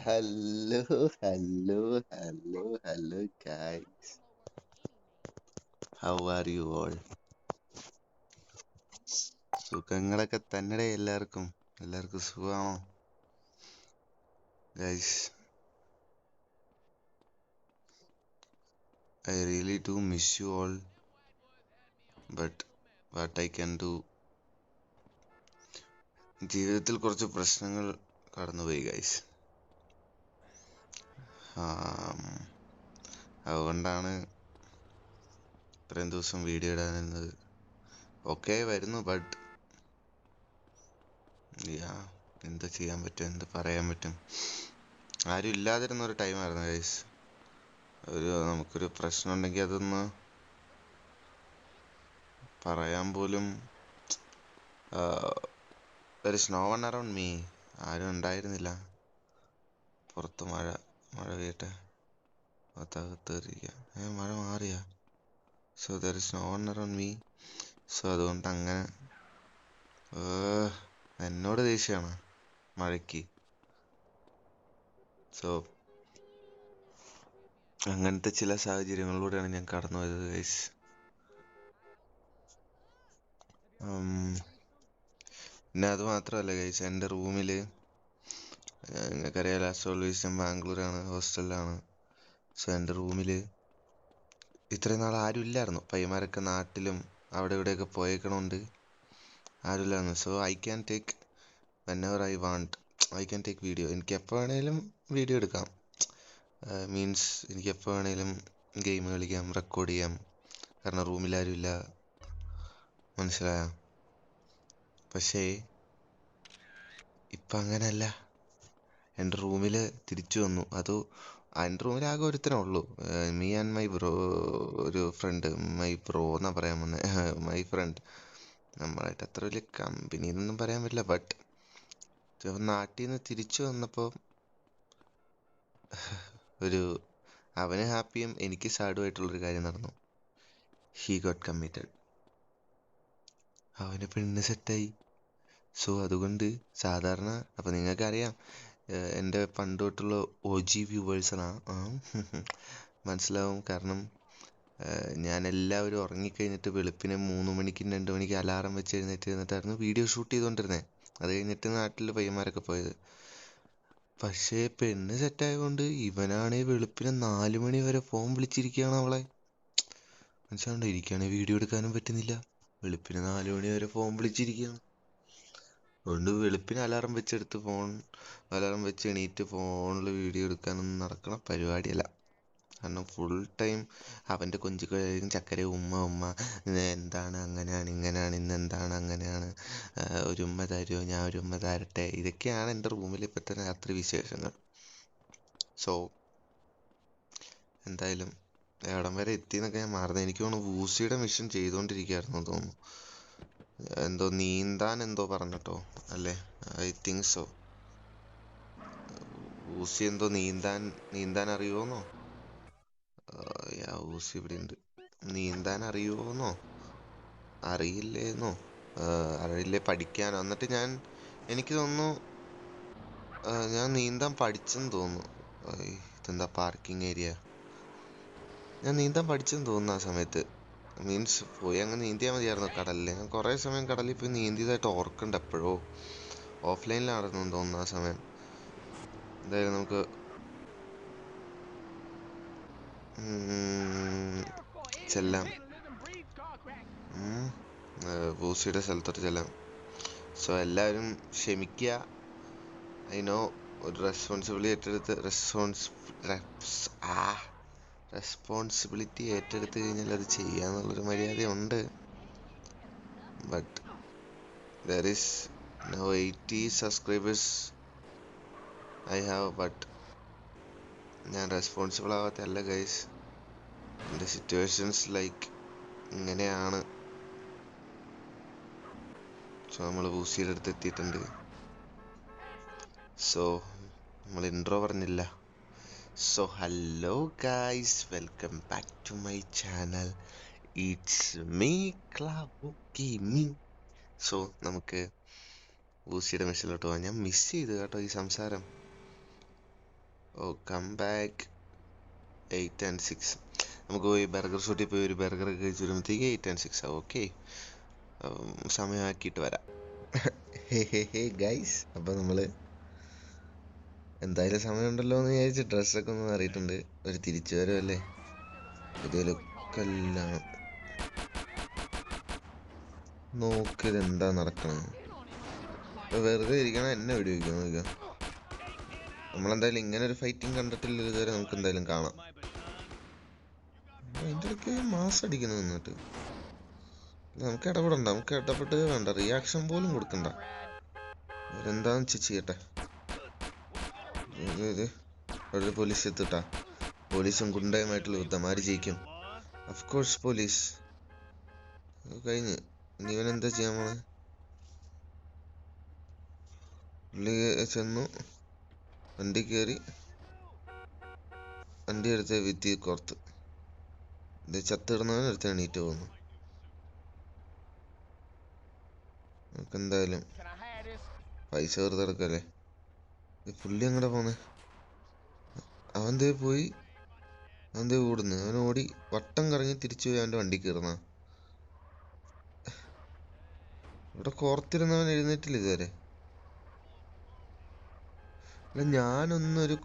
Hello, hello, hello, hello, guys. How are you all? സുഖങ്ങളൊക്കെ തന്നെടേ എല്ലാവർക്കും സുഖമാണോ? Guys, I really do miss you all, but what I can do, ജീവിതത്തിൽ കുറച്ച് പ്രശ്നങ്ങൾ കടന്നുപോയി guys. അതുകൊണ്ടാണ് ഇത്രയും ദിവസം വീഡിയോ ഇടാനെന്നത്. ഓക്കെ വരുന്നു, ബട്ട് എന്താ ചെയ്യാൻ പറ്റും, എന്ത് പറയാൻ പറ്റും. ആരും ഇല്ലാതിരുന്ന ഒരു ടൈമായിരുന്നു ഗൈസ്. നമുക്കൊരു പ്രശ്നം ഉണ്ടെങ്കിൽ അതൊന്ന് പറയാൻ പോലും there is no one around me. ആരും ഉണ്ടായിരുന്നില്ല. പുറത്ത് മഴ പെയ്യട്ടെ, മഴ മാറിയ. So there is no one around me. So അതുകൊണ്ട് അങ്ങനെ എന്നോട് ദേഷ്യമാണ് മഴയ്ക്ക്. സോ അങ്ങനത്തെ ചില സാഹചര്യങ്ങളിലൂടെയാണ് ഞാൻ കടന്നു പോയത് ഗൈസ്. പിന്നെ അത് മാത്രമല്ല ഗൈസ്, എൻ്റെ റൂമിൽ നിങ്ങൾക്കറിയാലോ, ആസ് ഓൾവേസ് ഞാൻ ബാംഗ്ലൂരാണ്, ഹോസ്റ്റലിലാണ്. സോ എൻ്റെ റൂമിൽ ഇത്രയും നാൾ ആരും ഇല്ലായിരുന്നു. പയ്യന്മാരൊക്കെ നാട്ടിലും അവിടെ ഇവിടെയൊക്കെ പോയേക്കണോണ്ട് ആരും ഇല്ലായിരുന്നു. So I can take whenever I want, I can take video. എനിക്ക് എപ്പോൾ വേണേലും വീഡിയോ എടുക്കാം. മീൻസ് എനിക്ക് എപ്പോൾ വേണേലും ഗെയിം കളിക്കാം, റെക്കോർഡ് ചെയ്യാം. കാരണം റൂമിലാരും ഇല്ല, മനസ്സിലായോ? പക്ഷേ ഇപ്പം അങ്ങനെയല്ല. എൻ്റെ റൂമിൽ തിരിച്ചു വന്നു. എൻ്റെ റൂമിൽ ആകെ ഒരുത്തനേ ഉള്ളൂ, മീ ആൻഡ് മൈ ബ്രോ. ഒരു ഫ്രണ്ട്, മൈ ബ്രോ എന്നാ പറയാൻ വന്നത്, മൈ ഫ്രണ്ട്. നമ്മളായിട്ട് അത്ര വലിയ കമ്പനി എന്നൊന്നും പറയാൻ പറ്റില്ല. ബട്ട് നാട്ടിൽ നിന്ന് തിരിച്ചു വന്നപ്പോൾ അവന് ഹാപ്പിയും എനിക്ക് സാഡുമായിട്ടുള്ളൊരു കാര്യം നടന്നു. He got committed. അവന് പെണ്ണ് സെറ്റായി. സോ അതുകൊണ്ട് സാധാരണ അപ്പം നിങ്ങൾക്കറിയാം, എൻ്റെ പണ്ട് തൊട്ടുള്ള OG വ്യൂവേഴ്സാണ്, മനസ്സിലാവും. കാരണം ഞാൻ എല്ലാവരും ഉറങ്ങിക്കഴിഞ്ഞിട്ട് വെളുപ്പിനെ 3 മണിക്കും 2 മണിക്കും അലാറം വെച്ച് എഴുന്നേറ്റിരുന്നിട്ടായിരുന്നു വീഡിയോ ഷൂട്ട് ചെയ്തുകൊണ്ടിരുന്നത്. അത് കഴിഞ്ഞിട്ട് നാട്ടിൽ പയ്യന്മാരൊക്കെ പോയത്. പക്ഷേ പെണ്ണ് സെറ്റായതുകൊണ്ട് ഇവനാണെങ്കിൽ വെളുപ്പിനെ 4 മണി വരെ ഫോൺ വിളിച്ചിരിക്കുകയാണ് അവളെ. മനസ്സിലാണ്ടോ? ഇരിക്കുകയാണെങ്കിൽ വീഡിയോ എടുക്കാനും പറ്റുന്നില്ല. വെളുപ്പിന് 4 മണി വരെ ഫോൺ വിളിച്ചിരിക്കുകയാണ്. അതുകൊണ്ട് വെളുപ്പിന് അലാറം വെച്ച് എണീറ്റ് ഫോണിൽ വീഡിയോ എടുക്കാനൊന്നും നടക്കണ പരിപാടിയല്ല. കാരണം ഫുൾ ടൈം അവൻ്റെ കൊഞ്ചിക്കും ചക്കര ഉമ്മ എന്താണ്, അങ്ങനെയാണ് ഇങ്ങനെയാണ്, ഇന്നെന്താണ്, അങ്ങനെയാണ്, ഒരു ഉമ്മ തരുമോ, ഞാൻ ഒരു ഉമ്മ തരട്ടെ. ഇതൊക്കെയാണ് എൻ്റെ റൂമിൽ ഇപ്പോഴത്തെ രാത്രി വിശേഷങ്ങൾ. സോ എന്തായാലും എവിടം വരെ എത്തിയെന്നൊക്കെ ഞാൻ മറന്നു. എനിക്ക് തോന്നുന്നു വൂസിയുടെ മിഷൻ ചെയ്തുകൊണ്ടിരിക്കുകയായിരുന്നു തോന്നുന്നു. എന്തോ നീന്താൻ എന്തോ പറഞ്ഞിട്ടോ അല്ലേ? I think so. ഊസി എന്തോ നീന്താൻ അറിയുമോന്നോ? ഊസി ഇവിടെ ഉണ്ട്. നീന്താൻ അറിയുമോന്നോ അറിയില്ലേന്നോ അറിയില്ലേ പഠിക്കാനോ. എന്നിട്ട് എനിക്ക് തോന്നുന്നു ഞാൻ നീന്താൻ പഠിച്ചെന്ന് തോന്നുന്നു. ഇതെന്താ പാർക്കിംഗ് ഏരിയ? ഞാൻ നീന്താൻ പഠിച്ചെന്ന് തോന്നുന്നു ആ സമയത്ത്. മീൻസ് പോയി അങ്ങ് നീന്തിയാൽ മതിയായിരുന്നു കടലിൽ. ഞാൻ കുറേ സമയം കടലിൽ പോയി നീന്തിയതായിട്ട് ഓർക്കുന്നുണ്ട്. എപ്പോഴോ ഓഫ്ലൈനിലാണെന്ന് തോന്നുന്നു ആ സമയം. എന്തായാലും നമുക്ക് ചെല്ലാം, വൂസിയുടെ സ്ഥലത്തോട്ട് ചെല്ലാം. സോ എല്ലാവരും ക്ഷമിക്കുക. ഐ നോ ഒരു റെസ്പോൺസിബിലിറ്റി ഏറ്റെടുത്ത് കഴിഞ്ഞാൽ അത് ചെയ്യാന്നുള്ളൊരു മര്യാദയുണ്ട്. But there is now 80 subscribers I have, but ഞാൻ റെസ്പോൺസിബിൾ ആവാത്തല്ല ഗൈസ്. എൻ്റെ സിറ്റുവേഷൻസ് ലൈക്ക് ഇങ്ങനെയാണ്. സോ നമ്മൾ വൂസിയുടെ അടുത്ത് എത്തിയിട്ടുണ്ട്. സോ നമ്മൾ ഇൻട്രോ പറഞ്ഞില്ല. So hello guys, welcome back to my channel. It's me Clavo gaming. So നമുക്ക് വൂസിയുടെ മെസ്സിലോട്ട് പോകാം. ഞാൻ മിസ് ചെയ്തു കേട്ടോ ഈ സംസാരം. Come back 8 and 6. നമുക്ക് പോയി ബർഗർ ഷൂട്ടിൽ പോയി ഒരു ബർഗറൊക്കെ കഴിച്ച് വരുമ്പോഴത്തേക്ക് 8 and 6 ആവും. ഓക്കെ, സമയമാക്കിയിട്ട് വരാം. ഹേ ഗൈസ്, അപ്പം നമ്മൾ എന്തായാലും സമയമുണ്ടല്ലോ എന്ന് വിചാരിച്ച് ഡ്രസ്സൊക്കെ ഒന്ന് മാറിയിട്ടുണ്ട്. ഒരു തിരിച്ചു വരവല്ലേ, പുതിയ ലുക്കെല്ലാം നോക്കിയത് എന്താ നടക്കണത്. വെറുതെ ഇരിക്കണം, എന്നെ വെടിവെക്കും നോക്കാം. നമ്മളെന്തായാലും ഇങ്ങനെ ഒരു ഫൈറ്റിംഗ് കണ്ടിട്ടില്ല ഇതുവരെ. നമുക്ക് എന്തായാലും കാണാം. അതിൻ്റെ ഇടയ്ക്ക് മാസ് അടിക്കുന്നു നിന്നിട്ട്. നമുക്ക് ഇടപെടണ്ട, നമുക്ക് ഇടപെട്ട് വേണ്ട, റിയാക്ഷൻ പോലും കൊടുക്കണ്ട. അവരെന്താന്ന് വെച്ച് ചെയ്യട്ടെ. ഒരു പോലീസ് എത്തിട്ടാ, പോലീസും ഗുണ്ടയുമായിട്ടുള്ള യുദ്ധം ആര് ജയിക്കും? Of course police. കഴിഞ്ഞ് ഇനി ഇവനെന്താ ചെയ്യാൻ പോണെ? പുള്ളി ചെന്നു, വണ്ടി കയറി, വണ്ടി എടുത്ത് വിത്തി കോർത്ത് ഇത് ചത്തിടുന്നവൻ എടുത്ത് എണീറ്റ് പോകുന്നു. നമുക്ക് എന്തായാലും പൈസ വെറുതെ എടുക്കല്ലേ. പുള്ളി അങ്ങടെ പോന്നെ, അവൻ്റെ പോയി, അവൻ്റെ ഓടുന്നു. അവൻ ഓടി വട്ടം കറങ്ങി തിരിച്ചു പോയി അവൻ്റെ വണ്ടി കയറുന്ന. ഇവിടെ കോർത്തിരുന്നവൻ എഴുന്നേറ്റില്ല ഇതുവരെ. അല്ല, ഞാനൊന്നൊരു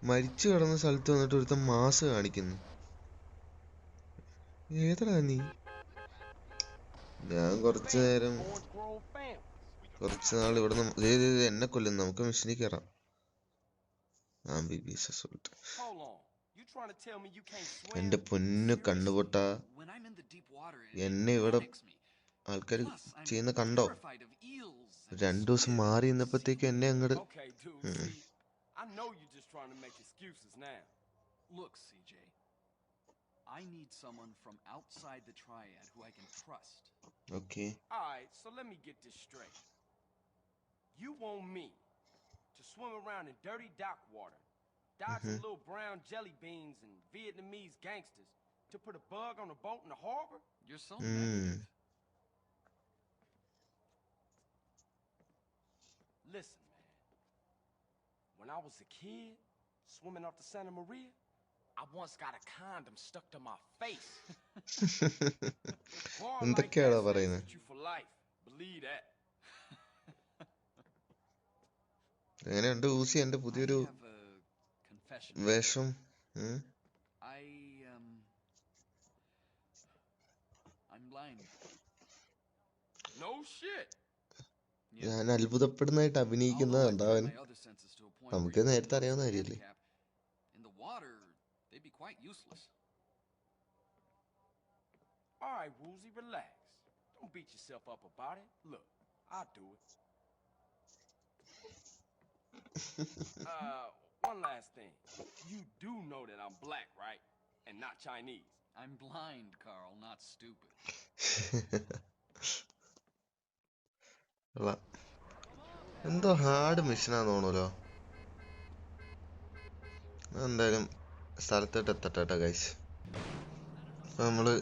മരിച്ചു കിടന്ന സ്ഥലത്ത് വന്നിട്ട് ഒരുത്തൻ മാസ് കാണിക്കുന്നു. ഏതടാ നീ? ഞാൻ കുറച്ചു നാൾ ഇവിടെ എന്നെ കൊല്ലുന്നു. നമുക്ക് മിഷനിൽ കയറാം. എന്റെ പൊന്നു കണ്ണുപൊട്ട, എന്നെ ഇവിടെ ആൾക്കാർ ചെയ്യുന്ന കണ്ടോ? 2 ദിവസം മാറി നിന്നപ്പോഴത്തേക്ക് എന്നെ അങ്ങോട്ട്. I need someone from outside the triad who I can trust. Okay. Alright, so let me get this straight. You want me to swim around in dirty dock water, dodging little brown jelly beans and Vietnamese gangsters to put a bug on a boat in the harbor? You're so negative. Listen, man. When I was a kid, swimming off the Santa Maria, I once got a condom stuck to my face. എന്തൊക്കെയാണോ പറയുന്നത്? എങ്ങനെയുണ്ട് Uzi എന്റെ പുതിയൊരു വേഷം? ഞാൻ അത്ഭുതപ്പെടുന്നതായിട്ട് അഭിനയിക്കുന്നത് കണ്ടവൻ. നമുക്ക് നേരത്തെ അറിയാവുന്ന കാര്യല്ലേ. They'd be quite useless. All right, Woozy, relax. Don't beat yourself up about it. Look, I'll do it. One last thing. You do know that I'm black, right? And not Chinese. I'm blind, Carl, not stupid. എന്തോ hard മിഷനാന്ന് തോന്നൂലോ. എന്തായാലും സ്ഥലത്തോട്ട് എത്തട്ടെ guys. അപ്പൊ നമ്മള്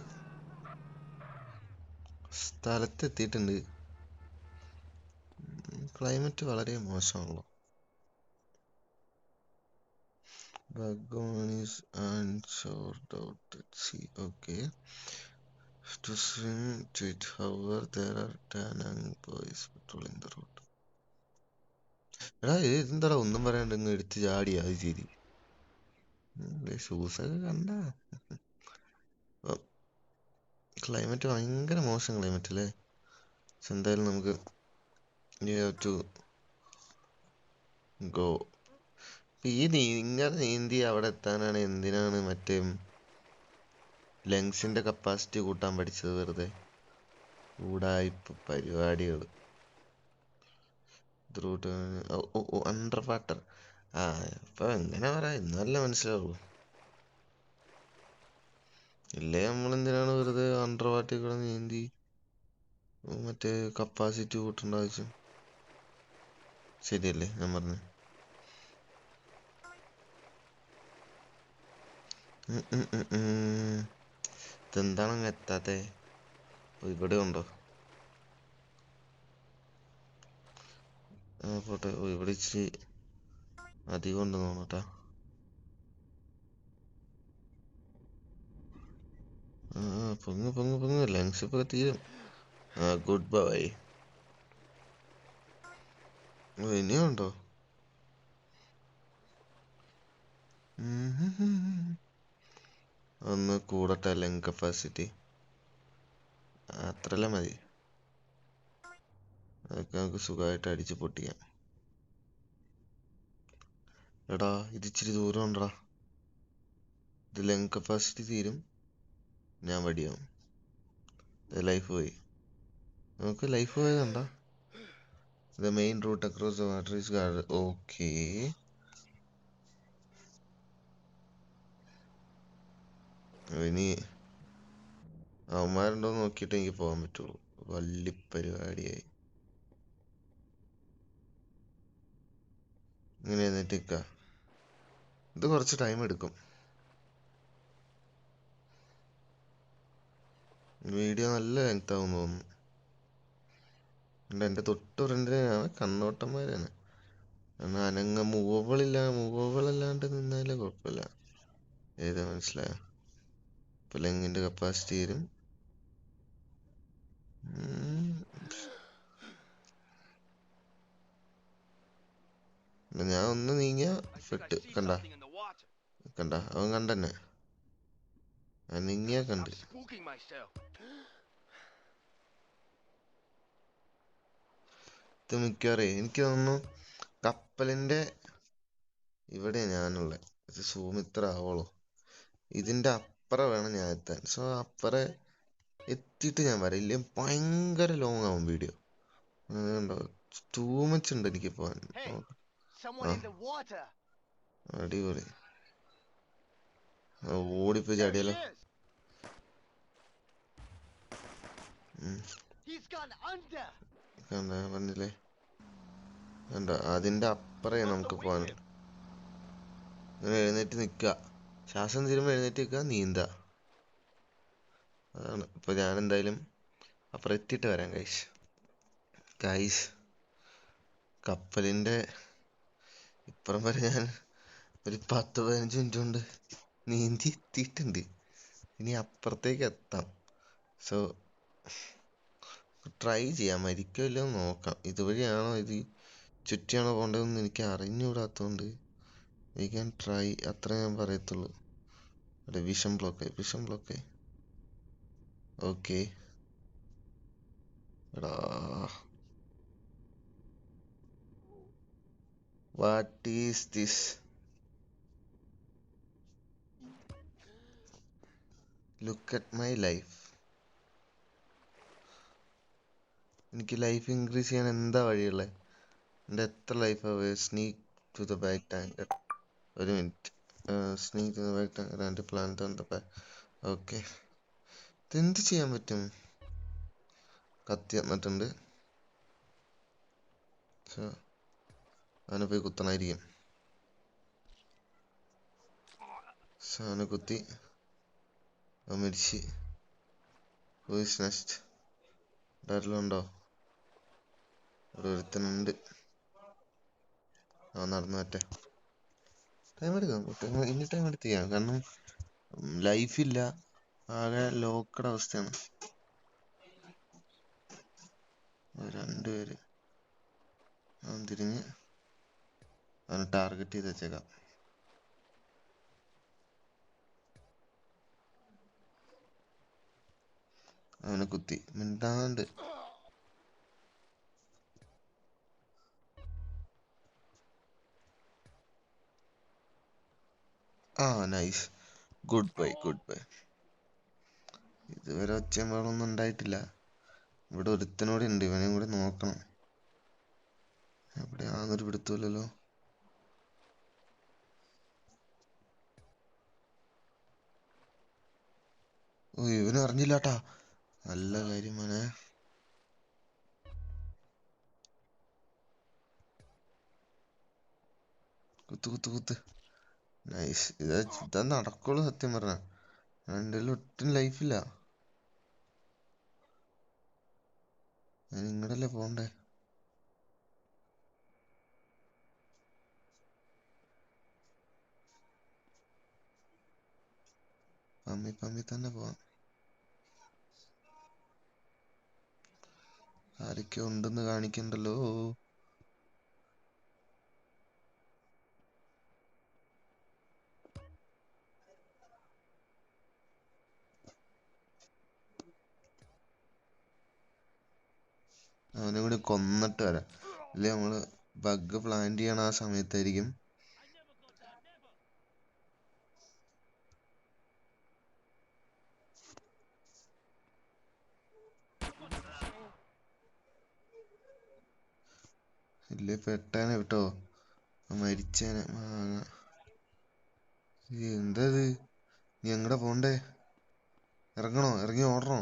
സ്ഥലത്തെത്തിയിട്ടുണ്ട്. Climate വളരെ മോശമാണല്ലോ. Okay. To swim to it, however, there are 10 young boys patrolling the road. എടാ ഇതെന്താടാ ഒന്നും പറയാണ്ട് ഇങ്ങ് എടുത്ത് ചാടിയാ? അത് ശരി, ഷൂസൊക്കെ കണ്ട. ക്ലൈമറ്റ് ഭയങ്കര മോശം ക്ലൈമറ്റ് അല്ലേ. എന്തായാലും നമുക്ക് ഗോ. ഇങ്ങനെ നീന്തി അവിടെ എത്താനാണ് എന്തിനാണ് മറ്റേ ലങ്സിന്റെ കപ്പാസിറ്റി കൂട്ടാൻ പഠിച്ചത്? വെറുതെ ഉടായിപ്പ് പരിപാടികൾ. Under water. അപ്പൊ എങ്ങനെ പറയാ, ഇന്നല്ലേ മനസ്സിലാവുള്ളൂ. ഇല്ലേ നമ്മളെന്തിനാണ് വെറുതെ അണ്ടർ വാട്ടറിൽ കൂടെ നീന്തി മറ്റേ കപ്പാസിറ്റി കൂട്ടേണ്ട ആവശ്യം? ശരിയല്ലേ ഞാൻ പറഞ്ഞു? ഇതെന്താണ് അങ്ങ് എത്താത്തെ? ഇവിടെ ഉണ്ടോ? പോട്ടെ. ഇവിടെ ഇച്ചിരി അധികം ഉണ്ടെന്ന് തോന്നട്ടാ. പൊങ്ങ് പൊങ്ങ് പൊങ്ങ്, ലങ്സ് ഇപ്പൊ തീരും. Good bye. ഇനിയും ഉണ്ടോ? ഒന്ന് കൂടട്ടെ ലങ് കപ്പാസിറ്റി. അത്രല്ല മതി. അതൊക്കെ നമുക്ക് സുഖമായിട്ട് അടിച്ച് പൊട്ടിക്കാം. എടാ ഇത് ഇച്ചിരി ദൂരം ഉണ്ടടാ. ഇത് ലങ് കപ്പാസിറ്റി തീരും, ഞാൻ വടിയാവും. ലൈഫ് പോയി. നമുക്ക് life പോയതുണ്ടോ? The main route across the water is guarded. Okay. ഇനി അവന്മാരുണ്ടോ നോക്കിയിട്ട് എനിക്ക് പോകാൻ പറ്റുള്ളൂ. വലിയ പരിപാടിയായി. ഇങ്ങനെ എഴുന്നേറ്റ് ഇത് കുറച്ച് ടൈം എടുക്കും. വീഡിയോ നല്ല ലെങ്ത് ആവും തോന്നുന്നു. എൻ്റെ തൊട്ട് ഫ്രണ്ടിലാണ് കണ്ണോട്ടന്മാരാണ്. കാരണം മൂവബിളല്ലാണ്ട് നിന്നാലേ കുഴപ്പമില്ല. ഏതാ മനസ്സിലായോ? ഇപ്പൊ ലെങ്ങിന്റെ കപ്പാസിറ്റി വരും. ഞാൻ ഒന്ന് നീങ്ങിയ ഫെട്ട്. കണ്ട അവൻ കണ്ടെന്നെ. ഞാൻ നീങ്ങിയ കണ്ട്. ഇത് മിക്കവാറേ എനിക്ക് തോന്നുന്നു കപ്പലിന്റെ ഇവിടെ ഞാനുള്ളത്. ഇത് സൂം ഇത്ര ആവുള്ളൂ. ഇതിന്റെ അപ്പുറം വേണം ഞാൻ എത്താൻ. സോ അപ്പുറം എത്തിയിട്ട് ഞാൻ വരില്ല. ഭയങ്കര ലോങ് ആവും വീഡിയോ. കണ്ടോ, ടൂ മച്ച് ഉണ്ട് എനിക്ക് പോവാൻ. അടിപൊളി. ഓടിപ്പോയി ചാടിയാലോ? കണ്ട പറഞ്ഞില്ലേ? കണ്ടോ, അതിന്റെ അപ്പുറേ നമുക്ക് പോകാൻ. ഇങ്ങനെ എഴുന്നേറ്റ് നിക്ക, ശ്വാസം തീരുമ്പോ എഴുന്നേറ്റ് നിക്ക, നീന്ത. അതാണ്. ഇപ്പൊ ഞാൻ എന്തായാലും അപ്പുറം എത്തിയിട്ട് വരാം ഗൈസ്. കപ്പലിന്റെ ഇപ്പുറം വരെ ഞാൻ ഒരു 10-15 മിനിറ്റ് കൊണ്ട് നീന്തി എത്തിയിട്ടുണ്ട്. ഇനി അപ്പുറത്തേക്ക് എത്താം. സോ ട്രൈ ചെയ്യാം. മരിക്കില്ലോ നോക്കാം. ഇതുവഴിയാണോ ഇത് ചുറ്റിയാണോ പോണ്ടതെന്ന് എനിക്ക് അറിഞ്ഞുകൂടാത്തോണ്ട് വി ക്യാൻ ട്രൈ. അത്ര ഞാൻ പറയത്തുള്ളൂ. അവിടെ വിഷൻ ബ്ലോക്കായി. ഓക്കെ. എടാ what is this? Look at my life. എനിക്ക് ലൈഫ് ഇൻക്രീസ് ചെയ്യാൻ എന്താ വഴിയുള്ളത്? എൻ്റെ എത്ര ലൈഫാണ്? Sneak to the back tanker. ഒരു minute. Sneak to the back tanker and plant on the back. Okay. ഇതെന്ത് ചെയ്യാൻ പറ്റും? കത്തി വന്നിട്ടുണ്ട്. അവനെ പോയി കുത്തണായിരിക്കും. അവനെ കുത്തി. അവൻ മരിച്ച്. Voice next. ആരെല്ലാം ഉണ്ടോ? ഇവിടെ ഒരുത്തനുണ്ട്. അവൻ നടന്നു പറ്റേ. ടൈം എടുക്കാം. ഇനി ടൈം എടുത്ത് ചെയ്യാം. കാരണം ലൈഫില്ല. ആകെ ലോക്കഡ് അവസ്ഥയാണ്. 2 പേര്. അവൻ തിരിഞ്ഞ് അവനെ ടാർഗറ്റ് ചെയ്ത് വെച്ചേക്കാം. അവനെ കുത്തി. മിണ്ടാണ്ട്. നൈസ്. Good bye. ഇതുവരെ ഒച്ചയും വേളൊന്നും ഉണ്ടായിട്ടില്ല. ഇവിടെ ഒരുത്തനോടെ ഉണ്ട്. ഇവനെയും കൂടി നോക്കണം. എവിടെയാന്നൊരു പിടുത്തമില്ലല്ലോ. ഇവനും അറിഞ്ഞില്ലാട്ടാ. നല്ല കാര്യം മോനെ. കുത്ത്. നൈസ്. ഇതാ നടക്കുള്ളൂ സത്യം പറഞ്ഞ. എൻ്റെ ഒട്ടും ലൈഫില്ല. ഞാൻ ഇങ്ങടല്ലേ പോണ്ടേ? പമ്മി തന്നെ പോവാം. ആരൊക്കെ ഉണ്ടെന്ന് കാണിക്കണ്ടല്ലോ. അവനെ കൂടി കൊന്നിട്ട് വരാം. അല്ലെ നമ്മള് ബഗ് പ്ലാൻ ചെയ്യണ ആ സമയത്തായിരിക്കും ഇല്ലേ പെട്ടേനെ കേട്ടോ, മരിച്ചേനെ. എന്താ ഇത്? നീ എങ്ങടെ പോണ്ടേ? ഇറങ്ങണോ? ഇറങ്ങി ഓടണോ?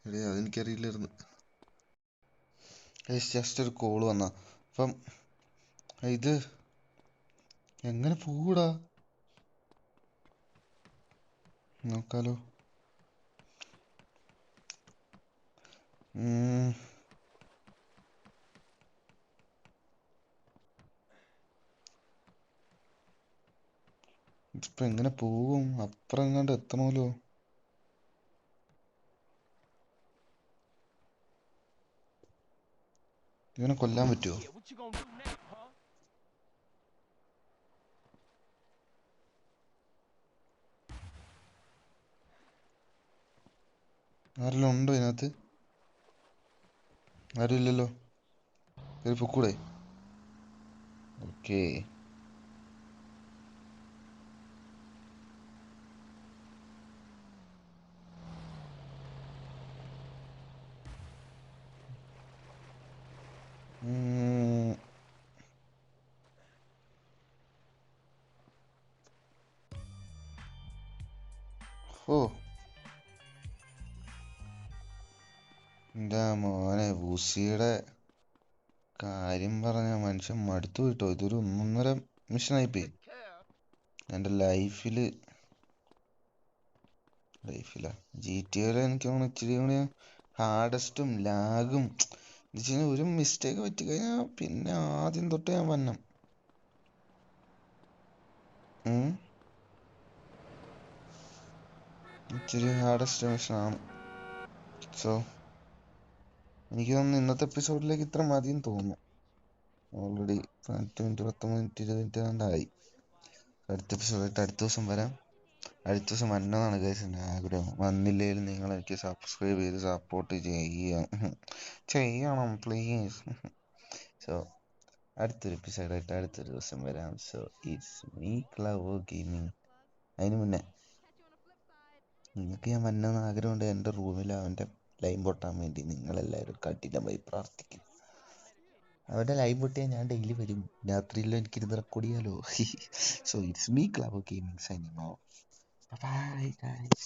എടേ അതെനിക്കറിയില്ലായിരുന്നു. ജസ്റ്റ് ഒരു കോള് വന്നാ. അപ്പം ഇത് എങ്ങനെ പോകൂടാ? നോക്കാലോ. ഇതിപ്പോ എങ്ങനെ പോകും? അപ്പുറം എങ്ങാണ്ട് എത്തണമല്ലോ. ഇവനെ കൊല്ലാൻ പറ്റുമോ? Yeah, what you gonna do now, huh? ആരെല്ലാം ഉണ്ടോ ഇതിനകത്ത്? ആരും ഇല്ലല്ലോ. കയറി പൊക്കൂടെ? ഓക്കേ. ഓ എന്താ മോനെ, ഊസിയുടെ കാര്യം പറഞ്ഞ മനുഷ്യൻ മടുത്തു പോയിട്ടോ. ഇതൊരു 1.5 മിഷനായിപ്പോയി എൻ്റെ ലൈഫിലാ. GTA എനിക്ക് തോന്നുന്നു ഇച്ചിരി കൂടി ഹാർഡസ്റ്റും ലാഗും എന്ന് വെച്ച് കഴിഞ്ഞാൽ ഒരു മിസ്റ്റേക്ക് പറ്റിക്കഴിഞ്ഞാൽ പിന്നെ ആദ്യം തൊട്ട് ഞാൻ വന്നം. ഇച്ചിരി ഹാർഡസ്റ്റ് മിഷനാണ്. സോ എനിക്ക് തോന്നുന്നു ഇന്നത്തെ എപ്പിസോഡിലേക്ക് ഇത്ര മതിയെന്ന് തോന്നുന്നു. ഓൾറെഡി 10 മിനിറ്റ് 20 മിനിറ്റ് 20 മിനിറ്റ് കണ്ടായി. അടുത്ത എപ്പിസോഡായിട്ട് അടുത്ത ദിവസം വരാം. അടുത്ത ദിവസം വന്നതാണ് ഗൈസ് എൻ്റെ ആഗ്രഹം. വന്നില്ലെങ്കിലും നിങ്ങൾ എനിക്ക് സബ്സ്ക്രൈബ് ചെയ്ത് സപ്പോർട്ട് ചെയ്യണം പ്ലീസ്. സോ അടുത്തൊരു എപ്പിസോഡായിട്ട് അടുത്തൊരു ദിവസം വരാം. So it's me Clavo gaming. അതിന് മുന്നേ നിങ്ങൾക്ക് ഞാൻ വന്നെന്ന് ആഗ്രഹമുണ്ട്. എൻ്റെ റൂമിൽ അവൻ്റെ ലൈൻ പൊട്ടാൻ വേണ്ടി നിങ്ങളെല്ലാവരും കഠിനമായി പ്രാർത്ഥിക്കും. അവൻ്റെ ലൈൻ പൊട്ടിയാൽ ഞാൻ ഡെയിലി വരും. രാത്രിയിലും എനിക്കിരുന്ന് റെക്കോർഡ് ചെയ്യാലോ. So it's me Clavo gaming signing off. Bye guys.